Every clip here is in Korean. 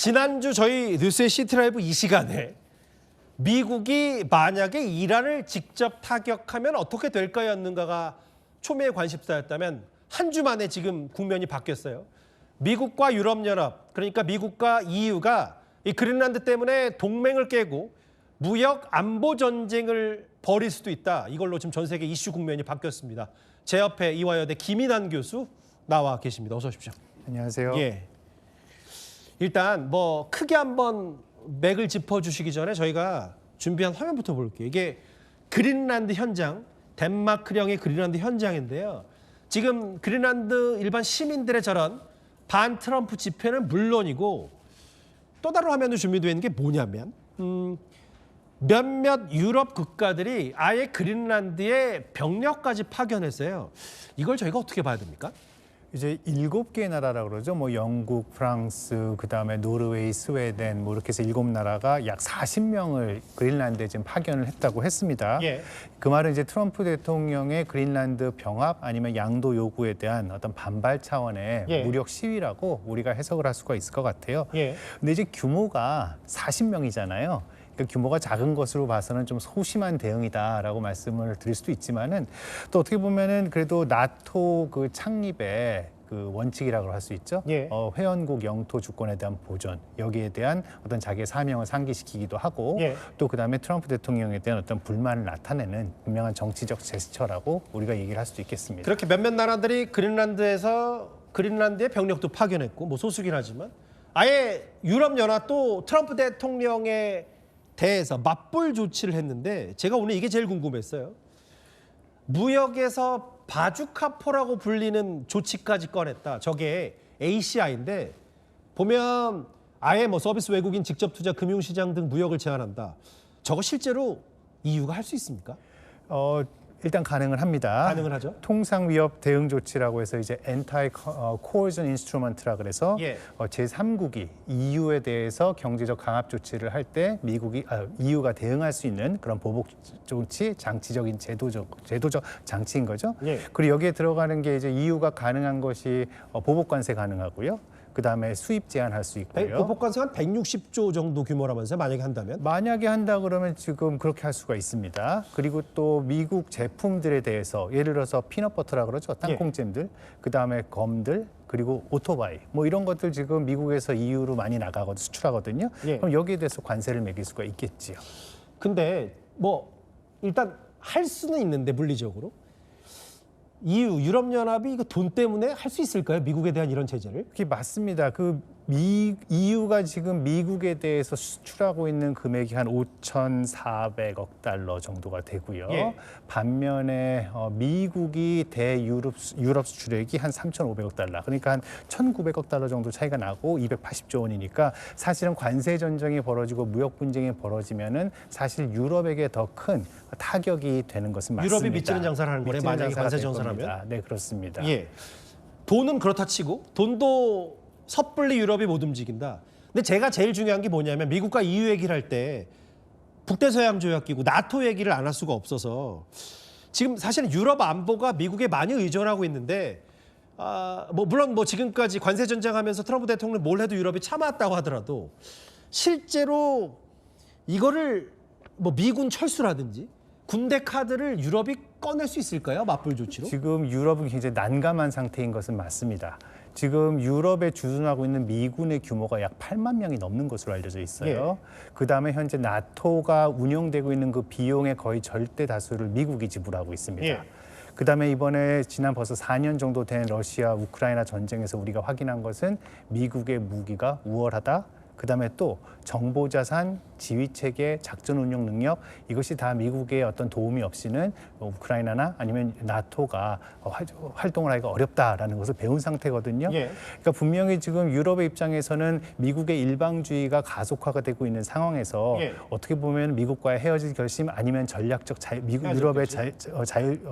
지난주 저희 뉴스의 시티라이브 이 시간에 미국이 만약에 이란을 직접 타격하면 어떻게 될까였는가가 초미의 관심사였다면 한 주 만에 지금 국면이 바뀌었어요. 미국과 유럽연합, 그러니까 미국과 EU가 이 그린란드 때문에 동맹을 깨고 무역 안보 전쟁을 벌일 수도 있다. 이걸로 지금 전 세계 이슈 국면이 바뀌었습니다. 제 옆에 이화여대 김인환 교수 나와 계십니다. 어서 오십시오. 안녕하세요. 예. 일단 뭐 크게 한번 맥을 짚어주시기 전에 저희가 준비한 화면부터 볼게요. 이게 그린란드 현장, 덴마크령의 그린란드 현장인데요. 지금 그린란드 일반 시민들의 저런 반 트럼프 집회는 물론이고 또 다른 화면으로 준비되어 있는 게 뭐냐면 몇몇 유럽 국가들이 아예 그린란드에 병력까지 파견했어요. 이걸 저희가 어떻게 봐야 됩니까? 이제 7개 나라라고 그러죠. 뭐 영국, 프랑스, 그다음에 노르웨이, 스웨덴 뭐 이렇게 해서 7나라가 약 40명을 그린란드에 지금 파견을 했다고 했습니다. 예. 그 말은 이제 트럼프 대통령의 그린란드 병합 아니면 양도 요구에 대한 어떤 반발 차원의 예. 무력 시위라고 우리가 해석을 할 수가 있을 것 같아요. 예. 근데 이제 규모가 40명이잖아요. 그러니까 규모가 작은 것으로 봐서는 좀 소심한 대응이다라고 말씀을 드릴 수도 있지만은 또 어떻게 보면은 그래도 나토 그 창립의 그 원칙이라고 할 수 있죠. 예. 회원국 영토 주권에 대한 보존, 여기에 대한 어떤 자기의 사명을 상기시키기도 하고 예. 또 그다음에 트럼프 대통령에 대한 어떤 불만을 나타내는 분명한 정치적 제스처라고 우리가 얘기를 할 수도 있겠습니다. 그렇게 몇몇 나라들이 그린란드에 병력도 파견했고 뭐 소수긴 하지만 아예 유럽연합도 트럼프 대통령에 대해서 맞불 조치를 했는데 제가 오늘 이게 제일 궁금했어요. 무역에서 바주카포라고 불리는 조치까지 꺼냈다. 저게 ACI인데 보면 아예 뭐 서비스 외국인 직접 투자 금융시장 등 무역을 제한한다. 저거 실제로 EU가 할 수 있습니까? 일단 가능을 합니다. 가능을 하죠. 통상 위협 대응 조치라고 해서 이제 Anti Coercion Instrument라 그래서 예. 제3국이 EU에 대해서 경제적 강압 조치를 할 때 EU가 대응할 수 있는 그런 보복 조치, 장치적인 제도적 장치인 거죠. 예. 그리고 여기에 들어가는 게 이제 EU가 가능한 것이 보복 관세 가능하고요. 그다음에 수입 제한할 수 있고요. 보복관세 한 160조 정도 규모라면서요. 만약에 한다면? 만약에 한다 그러면 지금 그렇게 할 수가 있습니다. 그리고 또 미국 제품들에 대해서 예를 들어서 피넛버터라 그러죠. 땅콩잼들, 그다음에 검들, 그리고 오토바이 뭐 이런 것들 지금 미국에서 EU로 많이 수출하거든요. 예. 그럼 여기에 대해서 관세를 매길 수가 있겠지요. 근데 뭐 일단 할 수는 있는데 물리적으로 EU, 유럽연합이 이거 돈 때문에 할 수 있을까요? 미국에 대한 이런 제재를? 그게 맞습니다. EU가 지금 미국에 대해서 수출하고 있는 금액이 한 5,400억 달러 정도가 되고요. 예. 반면에 미국이 대유럽 수출액이 한 3,500억 달러. 그러니까 한 1,900억 달러 정도 차이가 나고 280조 원이니까 사실은 관세 전쟁이 벌어지고 무역 분쟁이 벌어지면은 사실 유럽에게 더 큰 타격이 되는 것은 맞습니다. 유럽이 밑지는 장사를 하는 거네. 만약에 관세 전선하면. 네, 그렇습니다. 예. 돈은 그렇다 치고 돈도 섣불리 유럽이 못 움직인다. 근데 제가 제일 중요한 게 뭐냐면 미국과 EU 얘기를 할 때 북대서양조약기구 나토 얘기를 안 할 수가 없어서 지금 사실은 유럽 안보가 미국에 많이 의존하고 있는데 뭐 물론 뭐 지금까지 관세 전쟁하면서 트럼프 대통령이 뭘 해도 유럽이 참아왔다고 하더라도 실제로 이거를 뭐 미군 철수라든지 군대 카드를 유럽이 꺼낼 수 있을까요? 맞불 조치로? 지금 유럽은 굉장히 난감한 상태인 것은 맞습니다. 지금 유럽에 주둔하고 있는 미군의 규모가 약 8만 명이 넘는 것으로 알려져 있어요. 그다음에 현재 나토가 운영되고 있는 그 비용의 거의 절대 다수를 미국이 지불하고 있습니다. 예. 그다음에 이번에 지난 벌써 4년 정도 된 러시아 우크라이나 전쟁에서 우리가 확인한 것은 미국의 무기가 우월하다. 그다음에 또 정보자산, 지휘체계, 작전 운영 능력 이것이 다 미국의 어떤 도움이 없이는 우크라이나나 아니면 나토가 활동을 하기가 어렵다라는 것을 배운 상태거든요. 예. 그러니까 분명히 지금 유럽의 입장에서는 미국의 일방주의가 가속화가 되고 있는 상황에서 예. 어떻게 보면 미국과의 헤어질 결심 아니면 전략적 유럽의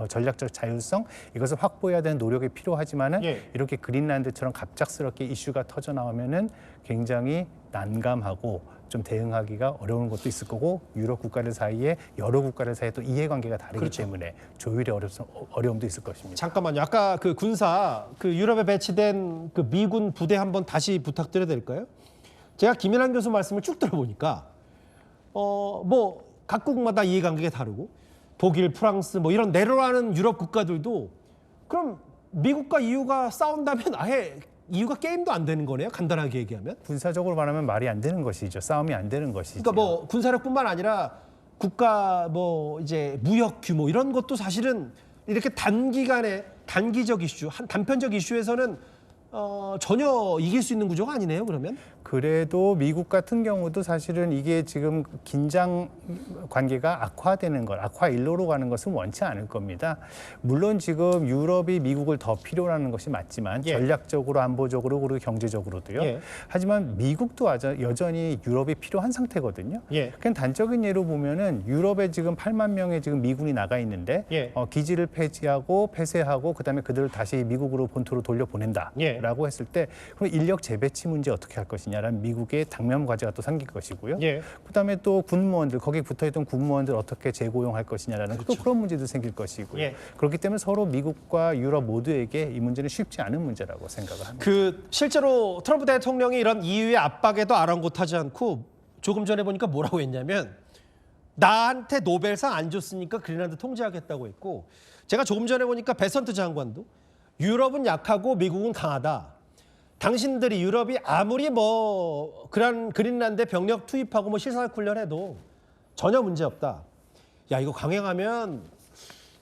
전략적 자율성 이것을 확보해야 되는 노력이 필요하지만은 예. 이렇게 그린란드처럼 갑작스럽게 이슈가 터져 나오면은 굉장히 난감하고 좀 대응하기가 어려운 것도 있을 거고 유럽 국가들 사이에 여러 국가들 사이에 또 이해관계가 다르기 그렇죠. 때문에 조율의 어려움도 있을 것입니다. 잠깐만요. 아까 그 군사 그 유럽에 배치된 그 미군 부대 한번 다시 부탁드려도 될까요? 제가 김연한 교수 말씀을 쭉 들어보니까 뭐 각국마다 이해관계가 다르고 독일, 프랑스 뭐 이런 내려가는 유럽 국가들도 그럼 미국과 EU가 싸운다면 아예 EU가 게임도 안 되는 거네요. 간단하게 얘기하면. 군사적으로 말하면 말이 안 되는 것이죠. 싸움이 안 되는 것이죠. 그러니까 뭐 군사력뿐만 아니라 국가 뭐 이제 무역 규모 이런 것도 사실은 이렇게 단기간에 단기적 이슈, 단편적 이슈에서는 전혀 이길 수 있는 구조가 아니네요. 그러면. 그래도 미국 같은 경우도 사실은 이게 지금 긴장 관계가 악화되는 것, 악화 일로로 가는 것은 원치 않을 겁니다. 물론 지금 유럽이 미국을 더 필요로 하는 것이 맞지만 예. 전략적으로, 안보적으로, 그리고 경제적으로도요. 예. 하지만 미국도 여전히 유럽이 필요한 상태거든요. 예. 그냥 단적인 예로 보면은 유럽에 지금 8만 명의 지금 미군이 나가 있는데 예. 기지를 폐쇄하고 그다음에 그들을 다시 미국으로 본토로 돌려보낸다라고 예. 했을 때 그럼 인력 재배치 문제 어떻게 할 것이냐라는 미국의 당면 과제가 또 생길 것이고요. 예. 그다음에 또 군무원들 거기 붙어있던 군무원들 어떻게 재고용할 것이냐라는 또 그런 문제도 생길 것이고요. 예. 그렇기 때문에 서로 미국과 유럽 모두에게 이 문제는 쉽지 않은 문제라고 생각을 합니다. 그 실제로 트럼프 대통령이 이런 EU의 압박에도 아랑곳하지 않고 조금 전에 보니까 뭐라고 했냐면 나한테 노벨상 안 줬으니까 그린란드 통제하겠다고 했고 제가 조금 전에 보니까 베선트 장관도 유럽은 약하고 미국은 강하다. 당신들이 유럽이 아무리 뭐 그린란드에 병력 투입하고 뭐 실사학 훈련해도 전혀 문제 없다. 야 이거 강행하면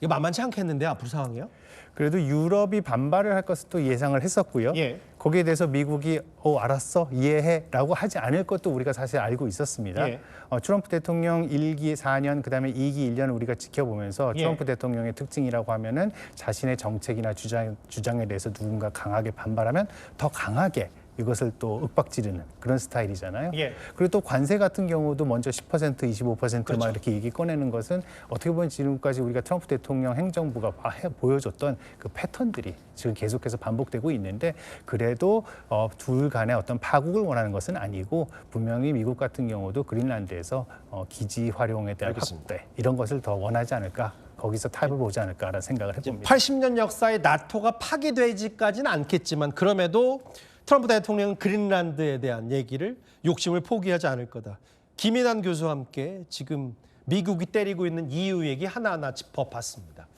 이거 만만치 않겠는데 앞으로 상황이요? 그래도 유럽이 반발을 할 것을 또 예상을 했었고요. 예. 거기에 대해서 미국이 알았어, 이해해라고 하지 않을 것도 우리가 사실 알고 있었습니다. 예. 트럼프 대통령 1기 4년, 그다음에 2기 1년을 우리가 지켜보면서 예. 트럼프 대통령의 특징이라고 하면은 자신의 정책이나 주장에 대해서 누군가 강하게 반발하면 더 강하게 이것을 또 윽박지르는 그런 스타일이잖아요. 예. 그리고 또 관세 같은 경우도 먼저 10%, 25%막 그렇죠. 이렇게 얘기 꺼내는 것은 어떻게 보면 지금까지 우리가 트럼프 대통령 행정부가 보여줬던 그 패턴들이 지금 계속해서 반복되고 있는데 그래도 둘 간의 어떤 파국을 원하는 것은 아니고 분명히 미국 같은 경우도 그린란드에서 기지 활용에 대한 알겠습니다. 확대 이런 것을 더 원하지 않을까. 거기서 탑을 보지 않을까라는 생각을 해봅니다. 80년 역사의 나토가 파기되지까지는 않겠지만 그럼에도 트럼프 대통령은 그린란드에 대한 얘기를 욕심을 포기하지 않을 거다. 김인환 교수와 함께 지금 미국이 때리고 있는 EU 얘기 하나하나 짚어봤습니다.